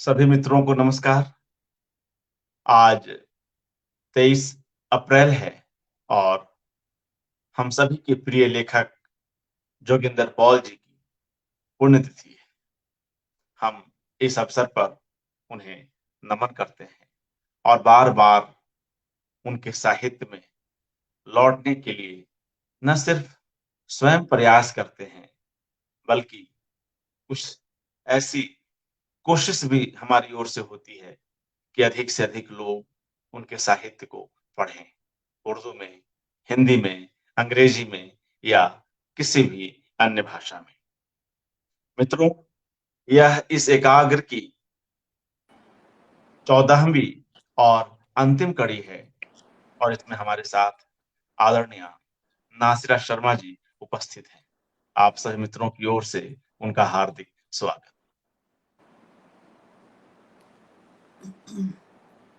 सभी मित्रों को नमस्कार। आज 23 अप्रैल है और हम सभी के प्रिय लेखक जोगिंदर पॉल जी की पुण्यतिथि है। हम इस अवसर पर उन्हें नमन करते हैं और बार-बार उनके साहित्य में लौटने के लिए न सिर्फ स्वयं प्रयास करते हैं, बल्कि कुछ ऐसी कोशिश भी हमारी ओर से होती है कि अधिक से अधिक लोग उनके साहित्य को पढ़ें। उर्दू में, हिंदी में, अंग्रेजी में या किसी भी अन्य भाषा में। मित्रों, यह इस एकाग्र की 14वीं और अंतिम कड़ी है और इसमें हमारे साथ आदरणीय नासिरा शर्मा जी उपस्थित हैं। आप सभी मित्रों की ओर से उनका हार्दिक स्वागत।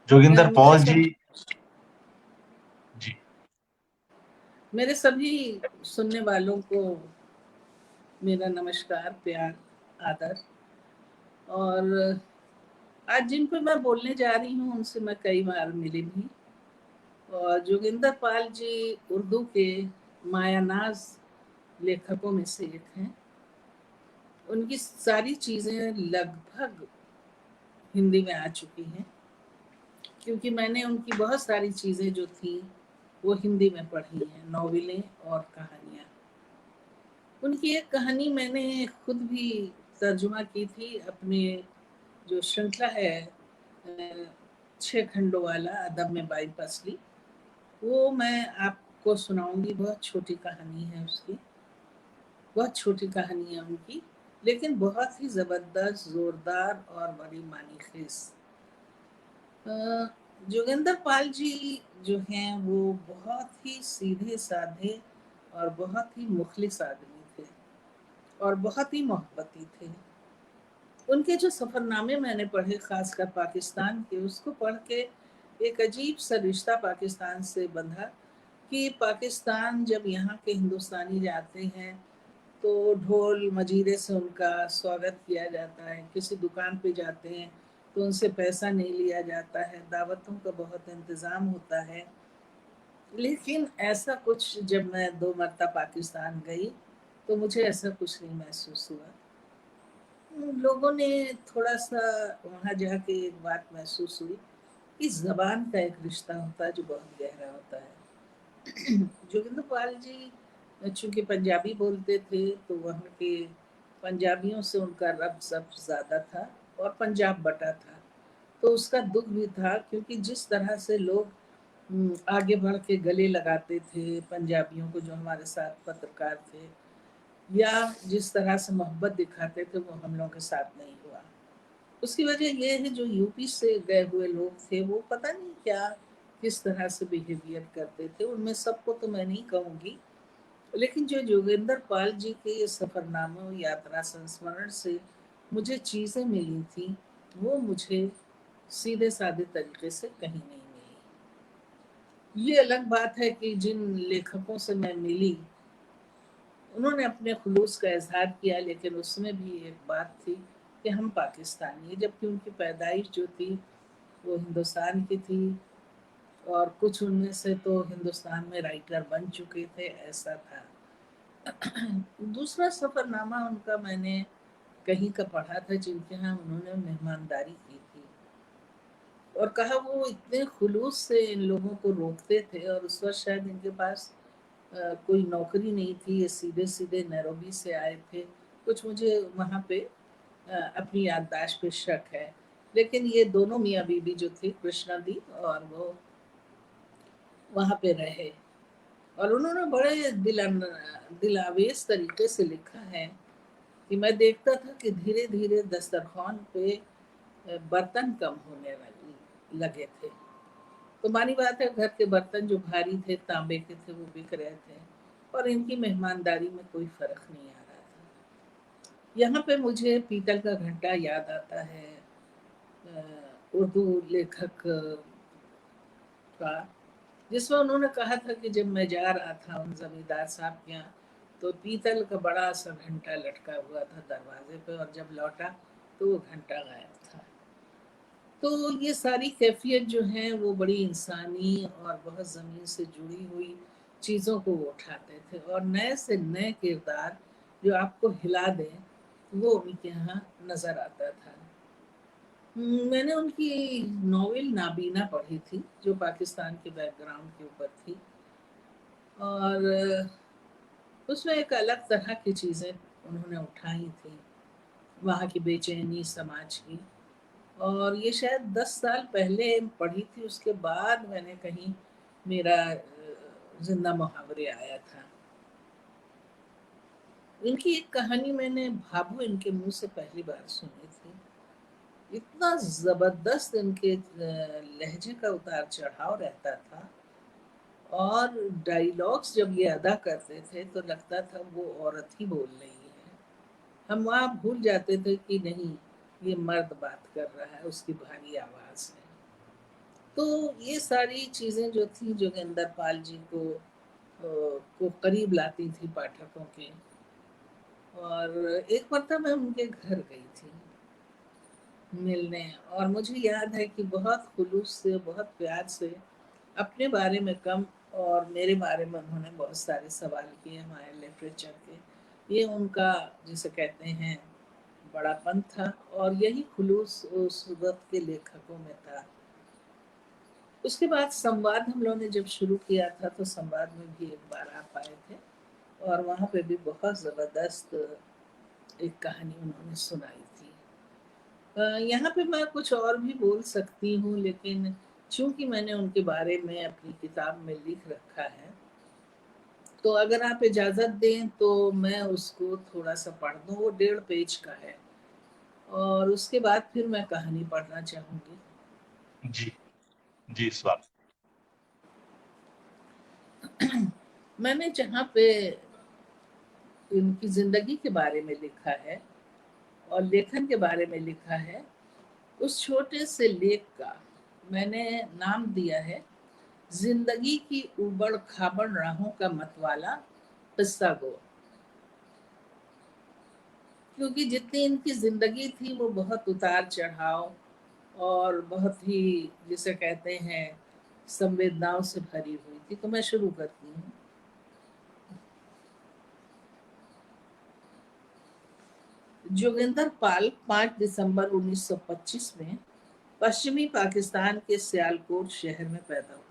जोगिंदर मेरे पॉल सब जी। जी। मेरे सभी सुनने वालों को मेरा नमस्कार, प्यार, आदर। और आज जिन पे मैं बोलने जा रही हूँ उनसे मैं कई बार मिली भी। और जोगिंदर पाल जी उर्दू के मायानाज लेखकों में से एक हैं। उनकी सारी चीज़ें लगभग हिंदी में आ चुकी हैं, क्योंकि मैंने उनकी बहुत सारी चीज़ें जो थी वो हिंदी में पढ़ी हैं, नॉवेलें और कहानियाँ। उनकी एक कहानी मैंने खुद भी तर्जुमा की थी अपने जो श्रृंखला है 6 खंडों वाला अदब में बाई फसली, वो मैं आपको सुनाऊंगी। बहुत छोटी कहानी है उसकी, बहुत छोटी कहानी है उनकी, लेकिन बहुत ही ज़बरदस्त, ज़ोरदार और बड़ी मानी खेज। जोगिंदर पाल जी जो हैं वो बहुत ही सीधे साधे और बहुत ही मुखलिस आदमी थे और बहुत ही मोहब्बती थे। उनके जो सफ़रनामे मैंने पढ़े, ख़ासकर पाकिस्तान के, उसको पढ़ के एक अजीब सा रिश्ता पाकिस्तान से बंधा कि पाकिस्तान जब यहाँ के हिंदुस्तानी जाते हैं तो ढोल मजीरे से उनका स्वागत किया जाता है। किसी दुकान पे जाते हैं तो उनसे पैसा नहीं लिया जाता है, दावतों का बहुत इंतज़ाम होता है। लेकिन ऐसा कुछ जब मैं 2 मरतबा पाकिस्तान गई तो मुझे ऐसा कुछ नहीं महसूस हुआ। लोगों ने थोड़ा-सा वहाँ जाके एक बात महसूस हुई कि ज़बान का एक रिश्ता होता है जो बहुत गहरा होता है। जोगिंदर पाल जी चूँकि पंजाबी बोलते थे तो वहाँ के पंजाबियों से उनका रब्त ज़्यादा था और पंजाब बटा था। तो उसका दुःख भी था, क्योंकि जिस तरह से लोग आगे बढ़ के गले लगाते थे पंजाबियों को जो हमारे साथ पत्रकार थे, या जिस तरह से मोहब्बत दिखाते थे, वो हम लोगों के साथ नहीं हुआ। उसकी वजह ये है जो यूपी से गए हुए लोग थे वो पता नहीं क्या किस तरह से बिहेवियर करते थे। उनमें सबको तो मैं नहीं कहूँगी, लेकिन जो जोगिंदर पाल जी के ये सफ़रनामों यात्रा संस्मरण से मुझे चीज़ें मिली थी, वो मुझे सीधे साधे तरीके से कहीं नहीं मिली। ये अलग बात है कि जिन लेखकों से मैं मिली उन्होंने अपने खुलूस का इजहार किया, लेकिन उसमें भी एक बात थी कि हम पाकिस्तानी, जबकि उनकी पैदाइश जो थी वो हिंदुस्तान की थी और कुछ उनमें से तो हिंदुस्तान में राइटर बन चुके थे, ऐसा था। दूसरा सफ़रनामा उनका मैंने कहीं का पढ़ा था जिनके यहाँ उन्होंने मेहमानदारी की थी, और कहा वो इतने खुलूस से इन लोगों को रोकते थे। और उस वक्त शायद इनके पास कोई नौकरी नहीं थी, ये सीधे सीधे नैरोबी से आए थे। कुछ मुझे वहाँ पे अपनी याददाश्त पे शक है, लेकिन ये दोनों मियाँ बीबी जो थी, कृष्णा दी, और वो वहाँ पे रहे। और उन्होंने बड़े दिलावेश तरीके से लिखा है कि मैं देखता था कि धीरे धीरे दस्तरखान पे बर्तन कम होने लगे थे। तो मानी बात है, घर के बर्तन जो भारी थे, तांबे के थे, वो बिक रहे थे और इनकी मेहमानदारी में कोई फ़र्क नहीं आ रहा था। यहाँ पे मुझे पीतल का घंटा याद आता है, उर्दू लेखक का, जिसमें उन्होंने कहा था कि जब मैं जा रहा था उन ज़मींदार साहब के यहाँ तो पीतल का बड़ा-सा घंटा लटका हुआ था दरवाज़े पे, और जब लौटा तो वो घंटा गायब था। तो ये सारी कैफ़ियत जो है वो बड़ी इंसानी और बहुत ज़मीन से जुड़ी हुई चीज़ों को वो उठाते थे, और नए से नए किरदार जो आपको हिला दें, वो उनके यहाँ नज़र आता था। मैंने उनकी नॉवेल नाबीना पढ़ी थी, जो पाकिस्तान के बैकग्राउंड के ऊपर थी, और उसमें एक अलग तरह की चीज़ें उन्होंने उठाई थी, वहाँ की बेचैनी समाज की। और ये शायद 10 साल पहले पढ़ी थी, उसके बाद मैंने कहीं मेरा ज़िंदा मुहावरे आया था। इनकी एक कहानी मैंने भाभू इनके मुँह से पहली बार सुनी थी। इतना ज़बरदस्त इनके लहज़े का उतार-चढ़ाव रहता था, और डायलॉग्स जब ये अदा करते थे तो लगता था वो औरत ही बोल रही है। हम वहाँ भूल जाते थे कि नहीं, ये मर्द बात कर रहा है, उसकी भारी आवाज़ है। तो ये सारी चीज़ें जो थी जोगेंद्र पाल जी को करीब लाती थी पाठकों के। और एक मरतबा मैं उनके घर गई थी मिलने, और मुझे याद है कि बहुत खुलूस से, बहुत प्यार से, अपने बारे में कम और मेरे बारे में उन्होंने बहुत सारे सवाल किए हमारे लिटरेचर के। ये उनका, जिसे कहते हैं, बड़ापन था, और यही खुलूस उस वक़्त के लेखकों में था। उसके बाद संवाद हम लोगों ने जब शुरू किया था, तो संवाद में भी एक बार आप आए थे, और वहाँ पे भी बहुत ज़बरदस्त एक कहानी उन्होंने सुनाई थी। यहाँ पे मैं कुछ और भी बोल सकती हूँ, लेकिन चूँकि मैंने उनके बारे में अपनी किताब में लिख रखा है, तो अगर आप इजाज़त दें तो मैं उसको थोड़ा-सा पढ़ दूँ। वो 1.5 पेज का है, और उसके बाद फिर मैं कहानी पढ़ना चाहूँगी। जी, जी, स्वागत। मैंने जहाँ पे उनकी ज़िंदगी के बारे में लिखा है और लेखन के बारे में लिखा है, उस छोटे से लेख का मैंने नाम दिया है, ज़िंदगी की ऊबड़-खाबड़ राहों का मतवाला किस्सा गो। क्योंकि जितनी इनकी ज़िंदगी थी वो बहुत उतार-चढ़ाव और बहुत ही, जिसे कहते हैं, संवेदनाओं से भरी हुई थी। तो मैं शुरू करती हूँ। जोगिंदर पाल 5 दिसंबर 1925 में पश्चिमी पाकिस्तान के सियालकोट शहर में पैदा हुए।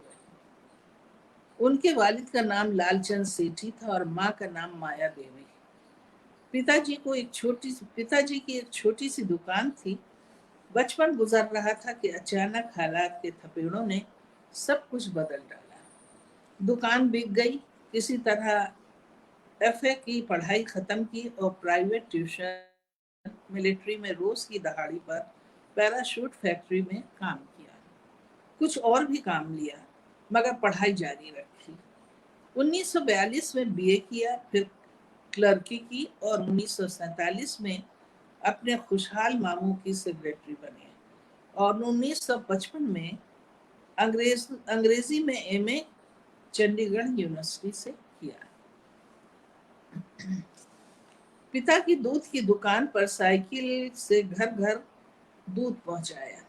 उनके वालिद का नाम लालचंद सेठी था और माँ का नाम माया देवी। पिताजी की एक छोटी सी दुकान थी। बचपन गुजर रहा था कि अचानक हालात के थपेड़ों ने सब कुछ बदल डाला। दुकान बिक गई। किसी तरह एफए की पढ़ाई खत्म की और प्राइवेट ट्यूशन, मिलिट्री में रोज की दहाड़ी पर पैराशूट फैक्ट्री में काम किया। कुछ और भी काम लिया, मगर पढ़ाई जारी रखी। 1942 में बीए किया, फिर क्लर्की की, और 1947 में अपने खुशहाल मामू की सेक्रेटरी बने, और 1955 में अंग्रेजी में एमए चंडीगढ़ यूनिवर्सिटी से किया। पिता की दूध की दुकान पर साइकिल से घर घर दूध पहुंचाया।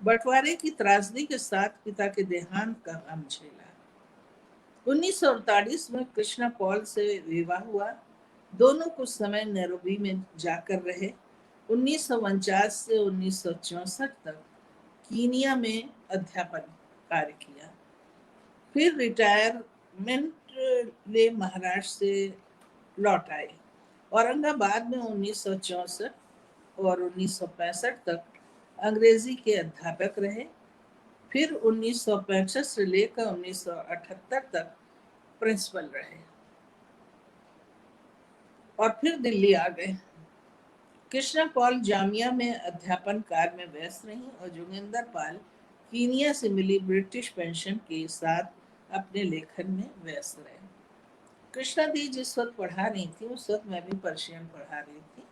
बंटवारे की त्रासदी के साथ पिता के देहांत का गम झेला। 1948 में कृष्णा पॉल से विवाह हुआ। दोनों कुछ समय नैरोबी में जाकर रहे। 1949 से 1964 तक कीनिया में अध्यापन कार्य किया। फिर रिटायरमेंट ले महाराष्ट्र से लौट आए। औरंगाबाद में 1964 और 1965 तक अंग्रेजी के अध्यापक रहे। फिर 1965 से लेकर 1978 तक प्रिंसिपल रहे, और फिर दिल्ली आ गए। कृष्णा पॉल जामिया में अध्यापन कार्य में व्यस्त रहीं, और जोगिंदर पाल कीनिया से मिली ब्रिटिश पेंशन के साथ अपने लेखन में व्यस्त रहे। कृष्णा दी जिस वक्त पढ़ा रही थी, उस वक्त मैं भी पर्शियन पढ़ा रही थी,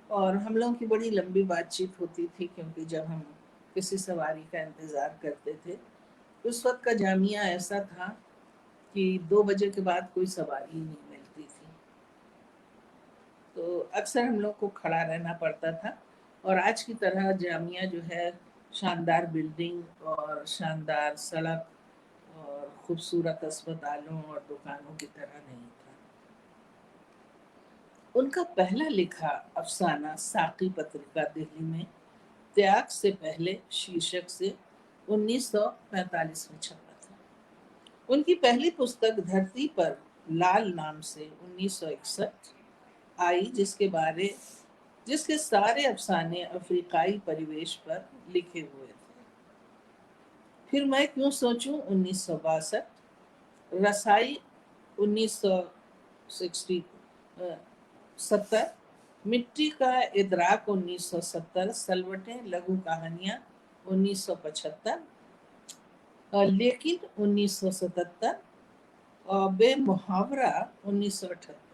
और हम लोगों की बड़ी लंबी बातचीत होती थी, क्योंकि जब हम किसी सवारी का इंतज़ार करते थे, उस वक्त का जामिया ऐसा था कि 2 बजे के बाद कोई सवारी ही नहीं मिलती थी। तो अक्सर हम लोग को खड़ा रहना पड़ता था। और आज की तरह जामिया जो है शानदार बिल्डिंग और शानदार सड़क और खूबसूरत अस्पतालों और दुकानों की तरह नहीं था। उनका पहला लिखा अफसाना साकी पत्रिका दिल्ली में त्याग से पहले शीर्षक से 1945 में छपा था। उनकी पहली पुस्तक धरती पर लाल नाम से 1961 आई, जिसके सारे अफसाने अफ्रीकाई परिवेश पर लिखे हुए थे। फिर मैं क्यों सोचूं 1962, रसाई 1970, मिट्टी का इदराक 1970, सलवटें लघु कहानियां 1975, लेकिन 1977 और बेमुहावरा 1978,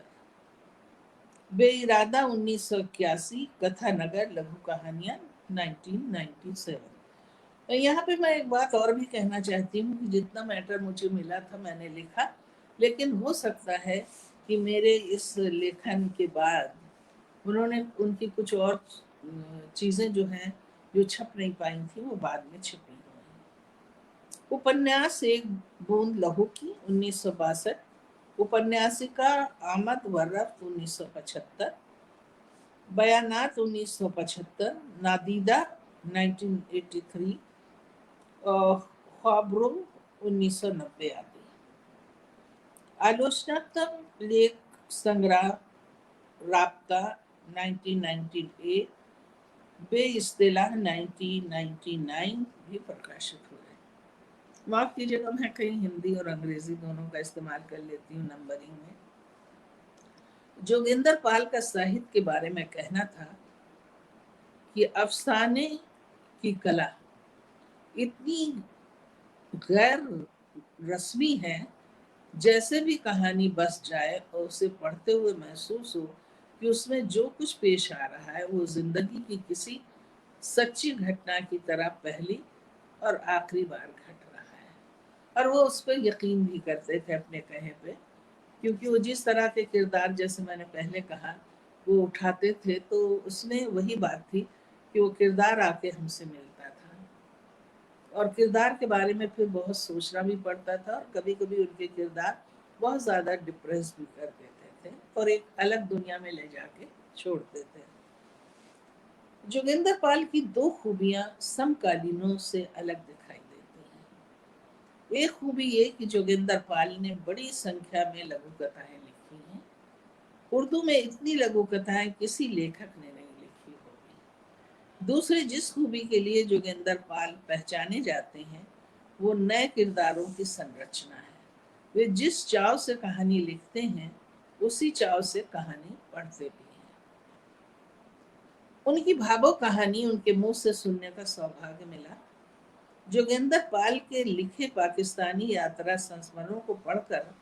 बेइरादा 1981, कथा नगर लघु कहानियां 1997। यहाँ पे मैं एक बात और भी कहना चाहती हूँ कि जितना मैटर मुझे मिला था मैंने लिखा, लेकिन हो सकता है कि मेरे इस लेखन के बाद उनकी कुछ और चीज़ें जो हैं जो छप नहीं पाई थी वो बाद में छपी हुई हैं। उपन्यास एक बूंद लहू की 1962, उपन्यासिका आमद वर्रफ 1975, बयानात 1975, नादीदा 1983 और ख्वाबरों 1990 आदि। आलोचनात्मक लेख संग्रह राब्ता 1998, बेइस्तिलाह 1999 भी प्रकाशित हुए। माफ कीजिएगा, मैं कहीं हिंदी और अंग्रेजी दोनों का इस्तेमाल कर लेती हूँ नंबरिंग में। जोगिंदर पाल का साहित्य के बारे में कहना था कि अफसाने की कला इतनी गैर रस्मी है, जैसे भी कहानी बस जाए और उसे पढ़ते हुए महसूस हो कि उसमें जो कुछ पेश आ रहा है वो जिंदगी की किसी सच्ची घटना की तरह पहली और आखिरी बार घट रहा है। और वो उस पर यकीन भी करते थे अपने कहे पे, क्योंकि वो जिस तरह के किरदार, जैसे मैंने पहले कहा, वो उठाते थे, तो उसमें वही बात थी कि वो किरदार आके हमसे मिलता था और किरदार के बारे में फिर बहुत सोचना भी पड़ता था और कभी कभी उनके किरदार बहुत ज़्यादा डिप्रेस भी कर देते थे और एक अलग दुनिया में ले जाके छोड़ते थे। जोगिंदर पाल की दो खूबियां समकालीनों से अलग दिखाई देती हैं। एक खूबी ये कि जोगिंदर पाल ने बड़ी संख्या में लघु कथाएं लिखी हैं। उर्दू में इतनी लघु कथाएं किसी लेखक ने नहीं लिखी होगी। दूसरी जिस खूबी के लिए जोगिंदर पाल पहचाने जाते हैं वो नए किरदारों की संरचना है। वे जिस चाव से कहानी लिखते हैं उसी चाव से कहानी पढ़ते भी हैं। उनकी भावुक कहानी उनके मुंह से सुनने का सौभाग्य मिला। जोगिंदर पाल के लिखे पाकिस्तानी यात्रा संस्मरणों को पढ़कर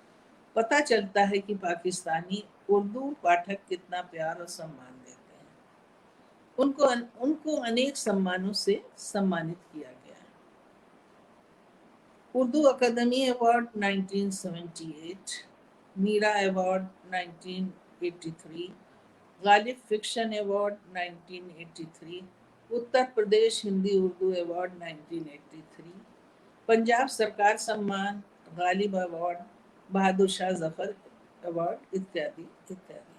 पता चलता है कि पाकिस्तानी उर्दू पाठक कितना प्यार और सम्मान देते हैं। उनको अनेक सम्मानों से सम्मानित किया गया है। Urdu academy award 1978, Meera award 1983, Ghalib fiction award 1983, Uttar Pradesh Hindi Urdu award 1983, Punjab सरकार सम्मान, गालिब अवार्ड, बहादुर शाह जफर अवार्ड इत्यादि इत्यादि।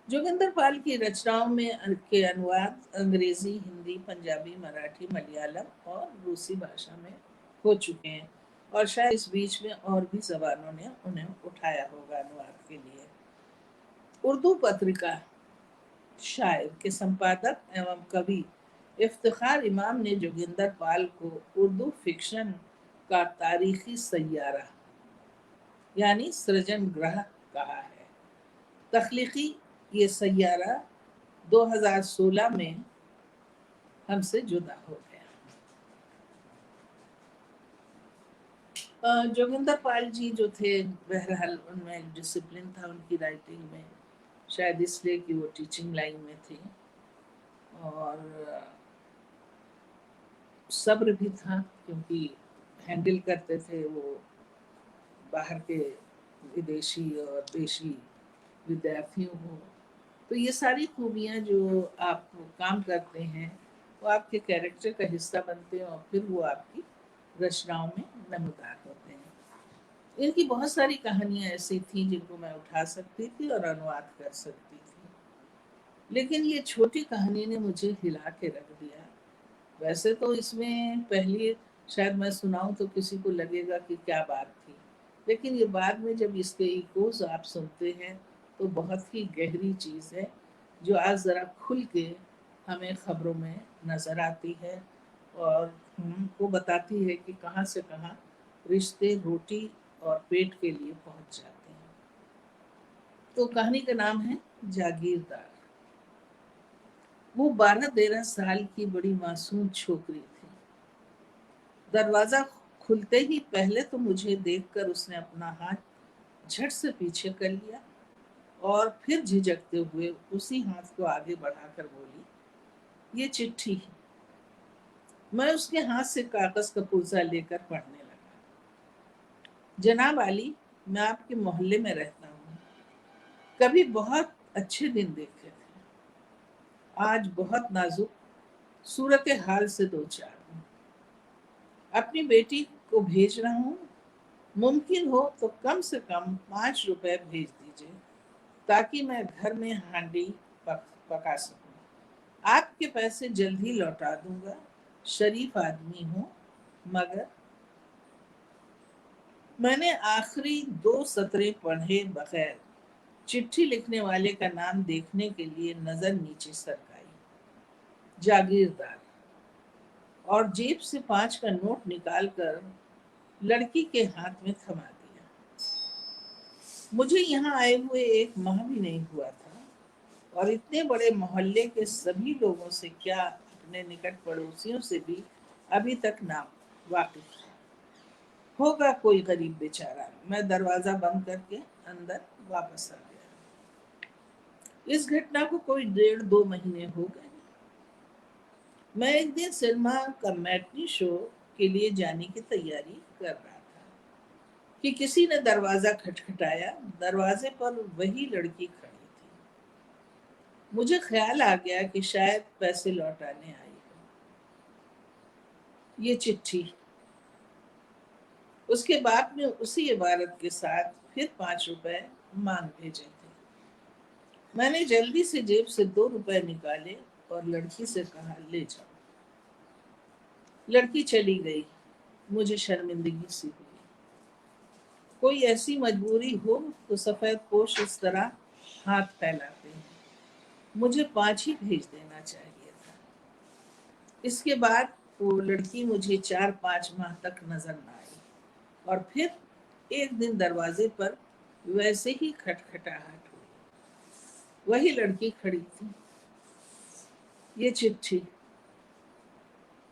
जोगिंदर पाल की रचनाओं में के अनुवाद अंग्रेजी, हिंदी, पंजाबी, मराठी, मलयालम और रूसी भाषा में हो चुके हैं और शायद इस बीच में और भी जबानों ने उन्हें उठाया होगा अनुवाद के लिए। उर्दू पत्रिका शायर के संपादक एवं कवि इफ्तिखार इमाम ने जोगिंदर पाल को उर्दू फिक्शन का तारीखी सैयारा यानी सृजन ग्रह कहा है। तख्लीकी ये सैयारा 2016 में हमसे जुदा हो गया। जोगिंदर पाल जी जो थे, बहरहाल उनमें एक डिसिप्लिन था उनकी राइटिंग में, शायद इसलिए कि वो टीचिंग लाइन में थे, और सब्र भी था क्योंकि हैंडल करते थे वो बाहर के विदेशी और देशी विद्यार्थियों को। तो ये सारी खूबियाँ जो आप काम करते हैं, वो आपके कैरेक्टर का हिस्सा बनते हैं और फिर वो आपकी रचनाओं में नमूदार होते हैं। इनकी बहुत सारी कहानियाँ ऐसी थीं जिनको मैं उठा सकती थी और अनुवाद कर सकती थी। लेकिन ये छोटी कहानी ने मुझे हिला के रख दिया। वैसे तो इसमें पहली शायद मैं सुनाऊँ तो किसी को लगेगा कि क्या बात थी। लेकिन ये बाद में जब इसके इकोज़ आप सुनते हैं, तो बहुत ही गहरी चीज़ है, जो आज ज़रा खुल के हमें खबरों में नज़र आती है और हमको बताती है कि कहाँ से कहाँ रिश्ते रोटी और पेट के लिए पहुँच जाते हैं। तो कहानी का नाम है जागीरदार। वो 12-13 साल की बड़ी मासूम छोकरी थी। दरवाज़ा खुलते ही पहले तो मुझे देखकर उसने अपना हाथ झट से पीछे कर लिया और फिर झिझकते हुए उसी हाथ को आगे बढ़ाकर बोली, ये चिट्ठी है। मैं उसके हाथ से कागज़ का पुर्जा लेकर पढ़ने लगा। जनाब आली, मैं आपके मोहल्ले में रहता हूँ। कभी बहुत अच्छे दिन देखे थे। आज बहुत नाजुक सूरत हाल से दो चार हूँ। अपनी बेटी को भेज रहा हूँ। मुमकिन हो तो कम से कम 5 रुपए भेज दीजिए, ताकि मैं घर में हांडी पका सकूं। आपके पैसे जल्द ही लौटा दूंगा। शरीफ आदमी हूँ, मगर मैंने आखिरी 2 सतरें पढ़े बगैर चिट्ठी लिखने वाले का नाम देखने के लिए नजर नीचे सरकाई। जागीरदार। और जेब से 5 का नोट निकालकर लड़की के हाथ में थमा दिया। मुझे यहाँ आए हुए 1 माह भी नहीं हुआ था और इतने बड़े मोहल्ले के सभी लोगों से क्या अपने निकट पड़ोसियों से भी अभी तक ना वाकिफ था। होगा कोई गरीब बेचारा। मैं दरवाजा बंद करके अंदर वापस आ गया। इस घटना को कोई 1.5-2 महीने हो गए। मैं एक दिन सिनेमा का मैटनी शो के लिए जाने की तैयारी कर रहा था कि किसी ने दरवाजा खटखटाया। दरवाजे पर वही लड़की खड़ी थी। मुझे ख्याल आ गया कि शायद पैसे लौटाने आई हो। ये चिट्ठी। उसके बाप ने उसी इबारत के साथ फिर 5 रुपए मांग भेजे थे। मैंने जल्दी से जेब से 2 रुपए निकाले और लड़की से कहा, ले जाओ। लड़की चली गई। मुझे शर्मिंदगी सी हुई। कोई ऐसी मजबूरी हो तो सफेद पोश इस तरह हाथ फैलाते हैं। मुझे 5 ही भेज देना चाहिए था। इसके बाद वो लड़की मुझे 4-5 माह तक नजर न आई और फिर एक दिन दरवाजे पर वैसे ही खटखटाहट हुई। वही लड़की खड़ी थी। ये चिट्ठी।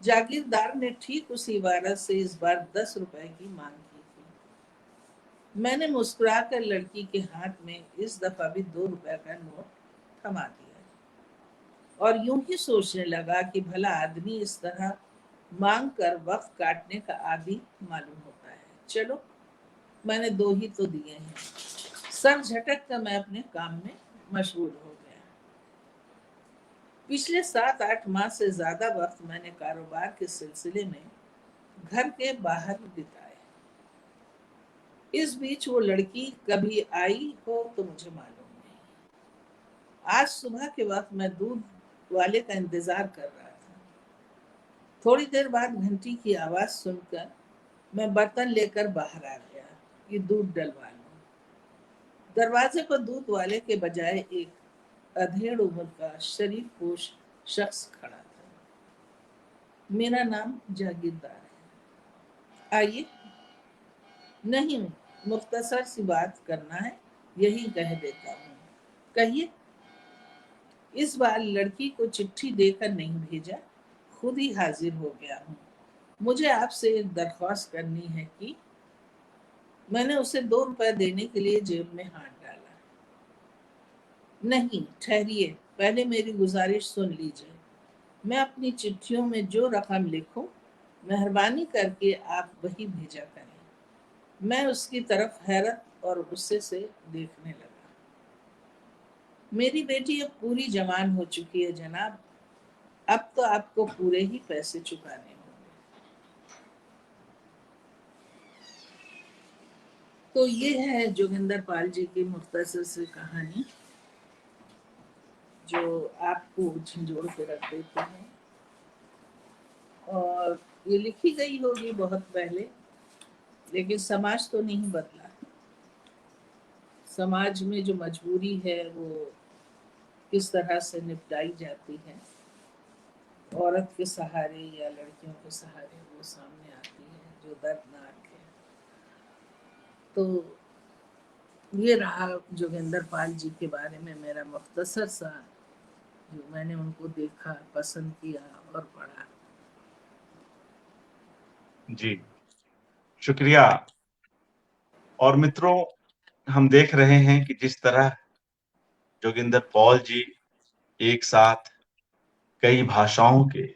जागीरदार ने ठीक उसी इबारत से इस बार 10 रुपए की मांग की थी। मैंने मुस्कुराकर लड़की के हाथ में इस दफा भी 2 रुपए का नोट थमा दिया और यूं ही सोचने लगा कि भला आदमी इस तरह मांग कर वक्त काटने का आदी मालूम होता है। चलो, मैंने 2 ही तो दिए हैं। सर झटक कर मैं अपने काम में मशगूल हो गया। पिछले 7-8 माह से ज्यादा वक्त मैंने कारोबार के सिलसिले में घर के बाहर बिताए। इस बीच वो लड़की कभी आई हो तो मुझे मालूम नहीं। आज सुबह के वक्त मैं दूध वाले का इंतजार कर रहा था। थोड़ी देर बाद घंटी की आवाज सुनकर मैं बर्तन लेकर बाहर आ गया कि दूध डलवा लूं। दरवाजे पर दूध वाले के बजाय एक अधेड़ उम्र का शरीफ पोश शख्स खड़ा था। मेरा नाम जागीरदार है। आइए। नहीं, मुख्तसर सी बात करना है, यही कह देता हूँ। कहिए। इस बार लड़की को चिट्ठी देकर नहीं भेजा, खुद ही हाजिर हो गया हूँ। मुझे आपसे एक दरख्वास्त करनी है कि मैंने उसे 2 रुपए देने के लिए जेब में हाथ डाला। नहीं, ठहरिए, पहले मेरी गुजारिश सुन लीजिए। मैं अपनी चिट्ठियों में जो रकम लिखूं, मेहरबानी करके आप वही भेजा करें। मैं उसकी तरफ हैरत और गुस्से से देखने लगा। मेरी बेटी अब पूरी जवान हो चुकी है जनाब, अब तो आपको पूरे ही पैसे चुकाने होंगे। तो ये है जोगिंदर पाल जी की मुख्तसर सी कहानी, जो आपको झंझोड़ के रख देती है। और ये लिखी गई होगी बहुत पहले, लेकिन समाज तो नहीं बदला। समाज में जो मजबूरी है वो किस तरह से निपटाई जाती है, औरत के सहारे या लड़कियों के सहारे वो सामने आती है, जो दर्दनाक है। तो ये रहा जोगिंदर पाल जी के बारे में मेरा मुख्तसर सा, जो मैंने उनको देखा, पसंद किया और पढ़ा। जी, शुक्रिया। और मित्रों, हम देख रहे हैं कि जिस तरह जोगिंदर पॉल जी एक साथ कई भाषाओं के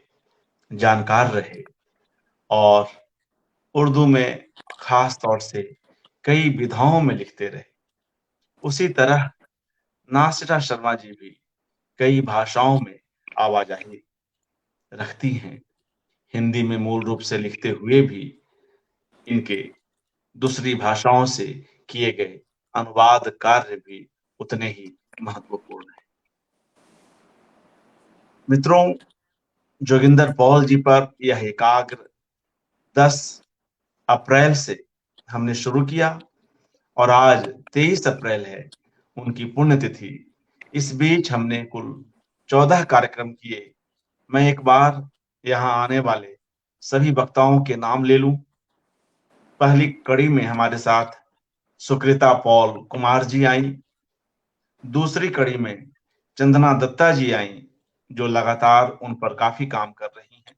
जानकार रहे और उर्दू में खास तौर से कई विधाओं में लिखते रहे, उसी तरह नासिरा शर्मा जी भी कई भाषाओं में आवाजाही रखती हैं। हिंदी में मूल रूप से लिखते हुए भी इनके दूसरी भाषाओं से किए गए अनुवाद कार्य भी उतने ही महत्वपूर्ण हैं। मित्रों, जोगिंदर पॉल जी पर यह एकाग्र 10 अप्रैल से हमने शुरू किया और आज 23 अप्रैल है, उनकी पुण्यतिथि। इस बीच हमने कुल 14 कार्यक्रम किए। मैं एक बार यहाँ आने वाले सभी वक्ताओं के नाम ले लूं। पहली कड़ी में हमारे साथ सुकृता पॉल कुमार जी आई। दूसरी कड़ी में चंदना दत्ता जी आई, जो लगातार उन पर काफी काम कर रही हैं।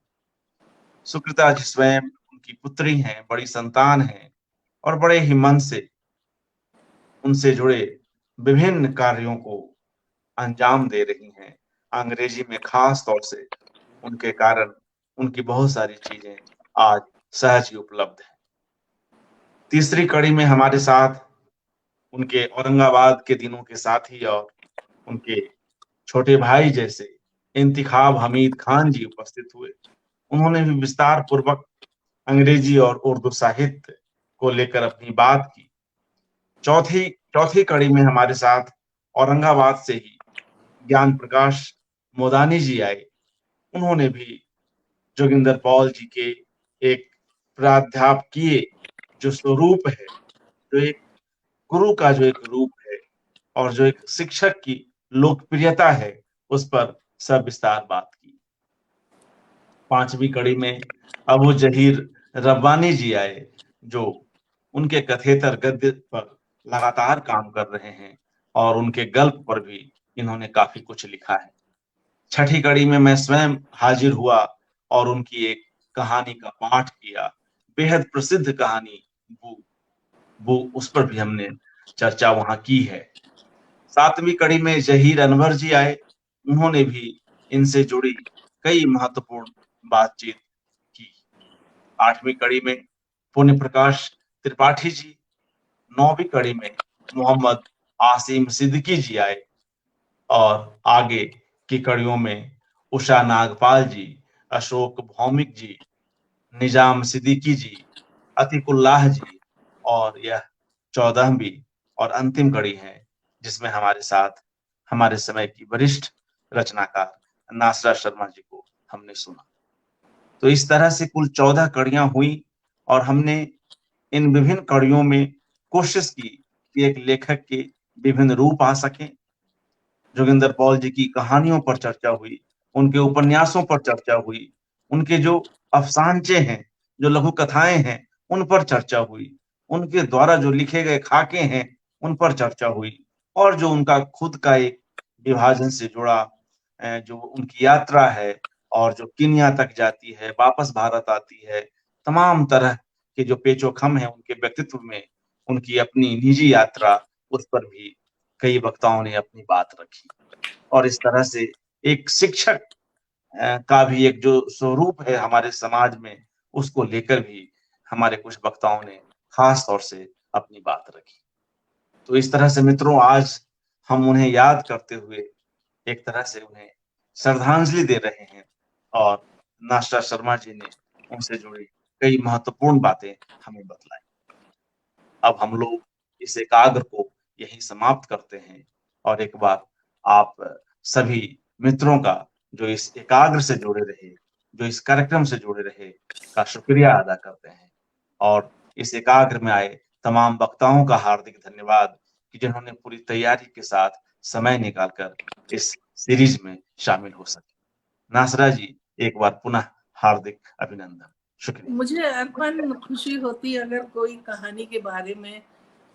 सुकृता जी स्वयं उनकी पुत्री हैं, बड़ी संतान हैं और बड़े ही मन से उनसे जुड़े विभिन्न कार्यों को अंजाम दे रही हैं। अंग्रेजी में खास तौर से उनके कारण उनकी बहुत सारी चीजें आज सहज ही उपलब्ध हैं। तीसरी कड़ी में हमारे साथ उनके औरंगाबाद के दिनों के साथी और उनके छोटे भाई जैसे इंतिखाब हमीद खान जी उपस्थित हुए। उन्होंने भी विस्तार पूर्वक अंग्रेजी और उर्दू साहित्य को लेकर अपनी बात की। चौथी चौथी कड़ी में हमारे साथ औरंगाबाद से ही ज्ञान प्रकाश मोदानी जी आए। उन्होंने भी जोगिंदर पॉल जी के एक प्राध्यापकीय जो स्वरूप है, जो एक गुरु का जो एक रूप है और जो एक शिक्षक की लोकप्रियता है, उस पर सविस्तार बात की। पांचवी कड़ी में अबू जहीर रब्बानी जी आए, जो उनके कथेतर गद्य पर लगातार काम कर रहे हैं और उनके गल्प पर भी इन्होंने काफी कुछ लिखा है। छठी कड़ी में मैं स्वयं हाजिर हुआ और उनकी एक कहानी का पाठ किया, बेहद प्रसिद्ध कहानी बू बू, उस पर भी हमने चर्चा वहां की है। सातवीं कड़ी में जहीर अनवर जी आए। उन्होंने भी इनसे जुड़ी कई महत्वपूर्ण बातचीत की। आठवीं कड़ी में पुण्य प्रकाश त्रिपाठी जी। नौवीं कड़ी में मोहम्मद आसिम सिद्दीकी जी आए और आगे की कड़ियों में उषा नागपाल जी, अशोक भौमिक जी, निजाम सिद्दीकी जी, अतीकुल्लाह जी और यह 14वीं और अंतिम कड़ी है, जिसमें हमारे साथ हमारे समय की वरिष्ठ रचनाकार नासरा शर्मा जी को हमने सुना। तो इस तरह से कुल 14 कड़ियां हुई और हमने इन विभिन्न कड़ियों में कोशिश की कि एक लेखक के विभिन्न रूप आ सकें। जोगिंदर पॉल जी की कहानियों पर चर्चा हुई, उनके उपन्यासों पर चर्चा हुई, उनके जो अफसानचे हैं, जो लघु कथाएं हैं, उन पर चर्चा हुई, उनके द्वारा जो लिखे गए खाके हैं, उन पर चर्चा हुई और जो उनका खुद का एक विभाजन से जुड़ा जो उनकी यात्रा है और जो किनिया तक जाती है, वापस भारत आती है, तमाम तरह के जो पेचो-खम हैं उनके व्यक्तित्व में, उनकी अपनी निजी यात्रा, उस पर भी कई वक्ताओं ने अपनी बात रखी। और इस तरह से एक शिक्षक का भी एक जो स्वरूप है हमारे समाज में, उसको लेकर भी हमारे कुछ वक्ताओं ने खास तौर से अपनी बात रखी। तो इस तरह से मित्रों, आज हम उन्हें याद करते हुए एक तरह से उन्हें श्रद्धांजलि दे रहे हैं और नास्टा शर्मा जी ने उनसे जुड़ी कई महत्वपूर्ण बातें हमें बतलाई। अब हम लोग इस एकाग्र को यहीं समाप्त करते हैं और एक बार आप सभी मित्रों का जो इस एकाग्र से जुड़े रहे, जो इस कार्यक्रम से जुड़े रहे, का शुक्रिया अदा करते हैं और इस एकाग्र में आए तमाम वक्ताओं का हार्दिक धन्यवाद कि जिन्होंने पूरी तैयारी के साथ समय निकालकर इस सीरीज में शामिल हो सके। नासरा जी, एक बार पुनः हार्दिक अभिनंदन। शुक्रिया। मुझे अर्पण खुशी होती अगर कोई कहानी के बारे में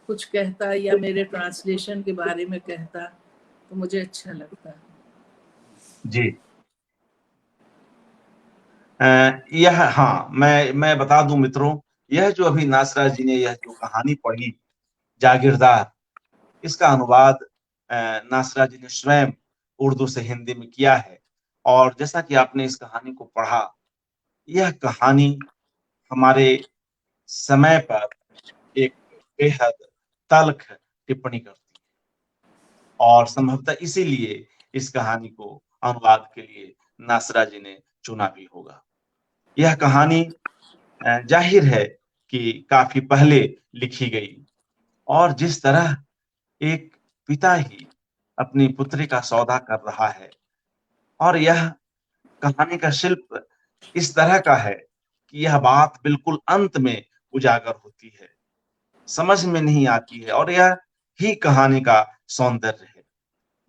कुछ कहता या मेरे ट्रांसलेशन के बारे में कहता तो मुझे अच्छा लगता। जी, यह हाँ, मैं बता दूं मित्रों, यह जो अभी नासरा जी ने यह जो कहानी पढ़ी जागीरदार, इसका अनुवाद नासरा जी ने स्वयं उर्दू से हिंदी में किया है। और जैसा कि आपने इस कहानी को पढ़ा, यह कहानी हमारे समय पर एक बेहद तल्ख टिप्पणी करती है और संभवतः इसीलिए इस कहानी को अनुवाद के लिए नासरा जी ने चुना भी होगा। यह कहानी जाहिर है कि काफी पहले लिखी गई और जिस तरह एक पिता ही अपनी पुत्री का सौदा कर रहा है और यह कहानी का शिल्प इस तरह का है कि यह बात बिल्कुल अंत में उजागर होती है, समझ में नहीं आती है और यह ही कहानी का सौंदर्य है।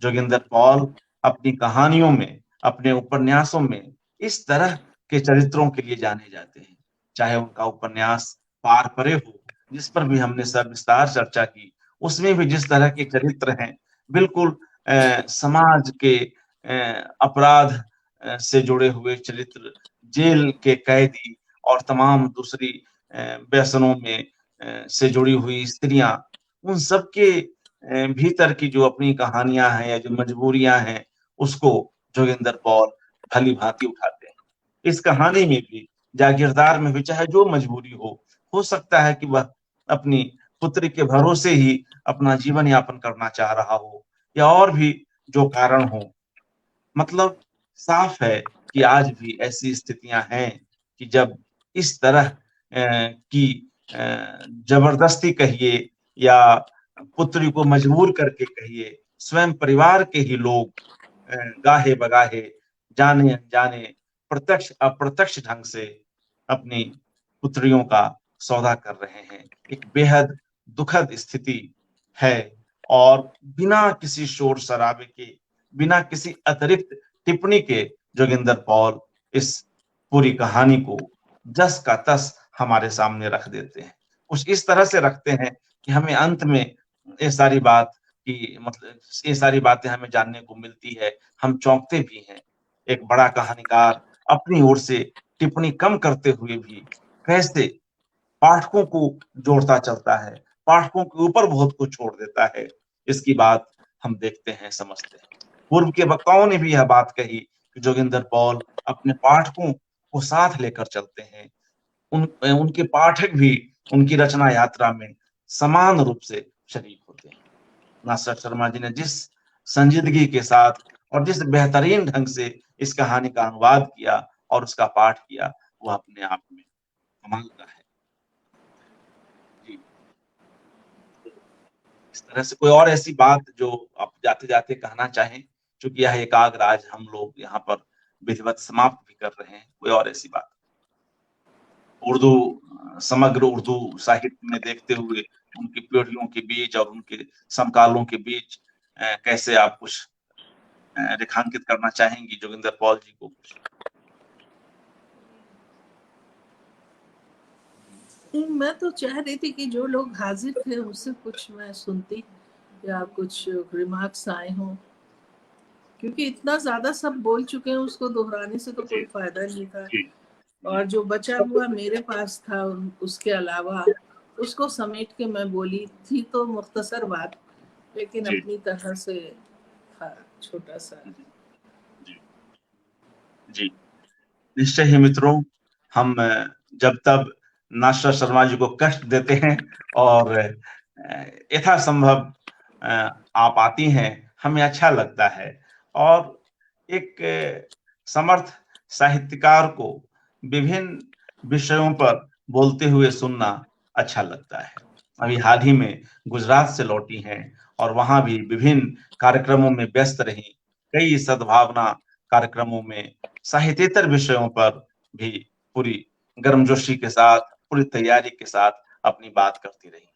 जोगिंदर पॉल अपनी कहानियों में, अपने उपन्यासों में इस तरह के चरित्रों के लिए जाने जाते हैं। चाहे उनका उपन्यास पार परे हो, जिस पर भी हमने सविस्तार चर्चा की, उसमें भी जिस तरह के चरित्र हैं, बिल्कुल समाज के अपराध से जुड़े हुए चरित्र, जेल के कैदी और तमाम दूसरी व्यसनों में से जुड़ी हुई स्त्रियां, उन सबके भीतर की जो अपनी कहानियां हैं या जो मजबूरियां हैं, उसको जोगिंदर पॉल भली भांति उठाते हैं। इस कहानी में भी, जागीरदार में भी, चाहे जो मजबूरी हो सकता है कि वह अपनी पुत्री के भरोसे ही अपना जीवन यापन करना चाह रहा हो या और भी जो कारण हो। मतलब साफ है कि आज भी ऐसी स्थितियां हैं कि जब इस तरह की जबरदस्ती कहिए या पुत्री को मजबूर करके कहिए, स्वयं परिवार के ही लोग गाहे बगाहे, जाने अनजाने, प्रत्यक्ष अप्रत्यक्ष ढंग से अपनी पुत्रियों का सौदा कर रहे हैं। एक बेहद दुखद स्थिति है और बिना किसी शोर शराबे के, बिना किसी अतिरिक्त टिप्पणी के जोगिंदर पॉल इस पूरी कहानी को जस का तस हमारे सामने रख देते हैं। कुछ इस तरह से रखते हैं कि हमें अंत में ये सारी बात की मतलब ये सारी बातें हमें जानने को मिलती है, हम चौंकते भी हैं। एक बड़ा कहानीकार अपनी ओर से टिप्पणी कम करते हुए भी कैसे पाठकों को जोड़ता चलता है, पाठकों के ऊपर बहुत कुछ छोड़ देता है, इसकी बात हम देखते हैं, समझते हैं। पूर्व के वक्ताओं ने भी यह बात कही कि जोगिंदर पॉल अपने पाठकों को साथ लेकर चलते हैं। उनके पाठक भी उनकी रचना यात्रा में समान रूप से शरीक होते हैं। नासर शर्मा जी ने जिस संजीदगी के साथ और जिस बेहतरीन ढंग से इस कहानी का अनुवाद किया और उसका पाठ किया, वह अपने आप में कमाल का है। जी, इस तरह से कोई और ऐसी बात जो आप जाते जाते कहना चाहें, क्योंकि यह एकाग्र आज हम लोग यहाँ पर विधिवत समाप्त भी कर रहे हैं, कोई और ऐसी बात उर्दू, समग्र उर्दू साहित्य में देखते हुए उनकी पीढ़ियों के बीच और उनके समकालों के बीच कैसे आप कुछ रेखांकित करना चाहेंगी जोगिंदर पॉल जी को? मैं तो चाह रही थी कि जो लोग हाजिर थे उससे कुछ मैं सुनती या कुछ रिमार्क्स आए हों, क्योंकि इतना ज्यादा सब बोल चुके हैं, उसको दोहराने से तो कोई फायदा नहीं था। और जो बचा हुआ मेरे पास था उसके अलावा उसको समेट के मैं बोली थी, तो मुख्तसर बात, लेकिन अपनी तरह से था, छोटा सा। जी, जी, निश्चय ही मित्रों, हम जब तब नासर शर्मा जी को कष्ट देते हैं और यथासंभव आप आती हैं, हमें अच्छा लगता है और एक समर्थ साहित्यकार को विभिन्न विषयों पर बोलते हुए सुनना अच्छा लगता है। अभी हाल ही में गुजरात से लौटी हैं और वहां भी विभिन्न कार्यक्रमों में व्यस्त रही। कई सद्भावना कार्यक्रमों में साहित्येतर विषयों पर भी पूरी गर्मजोशी के साथ, पूरी तैयारी के साथ अपनी बात करती रही।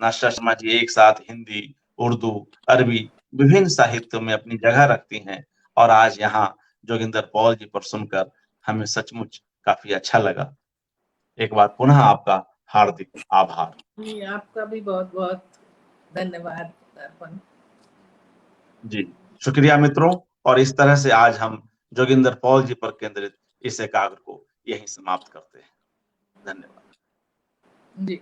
नास्टा शर्मा जी एक साथ हिंदी, उर्दू, अरबी विभिन्न साहित्यों में अपनी जगह रखती हैं और आज यहाँ जोगिंदर पॉल जी पर सुनकर हमें सचमुच काफी अच्छा लगा। एक बार पुनः आपका हार्दिक आभार। जी, आपका भी बहुत-बहुत धन्यवाद अर्पण। जी, शुक्रिया मित्रों। और इस तरह से आज हम जोगिंदर पॉल जी पर केंद्रित इस एकाग्र को यहीं समाप्त करते हैं। धन्यवाद। जी।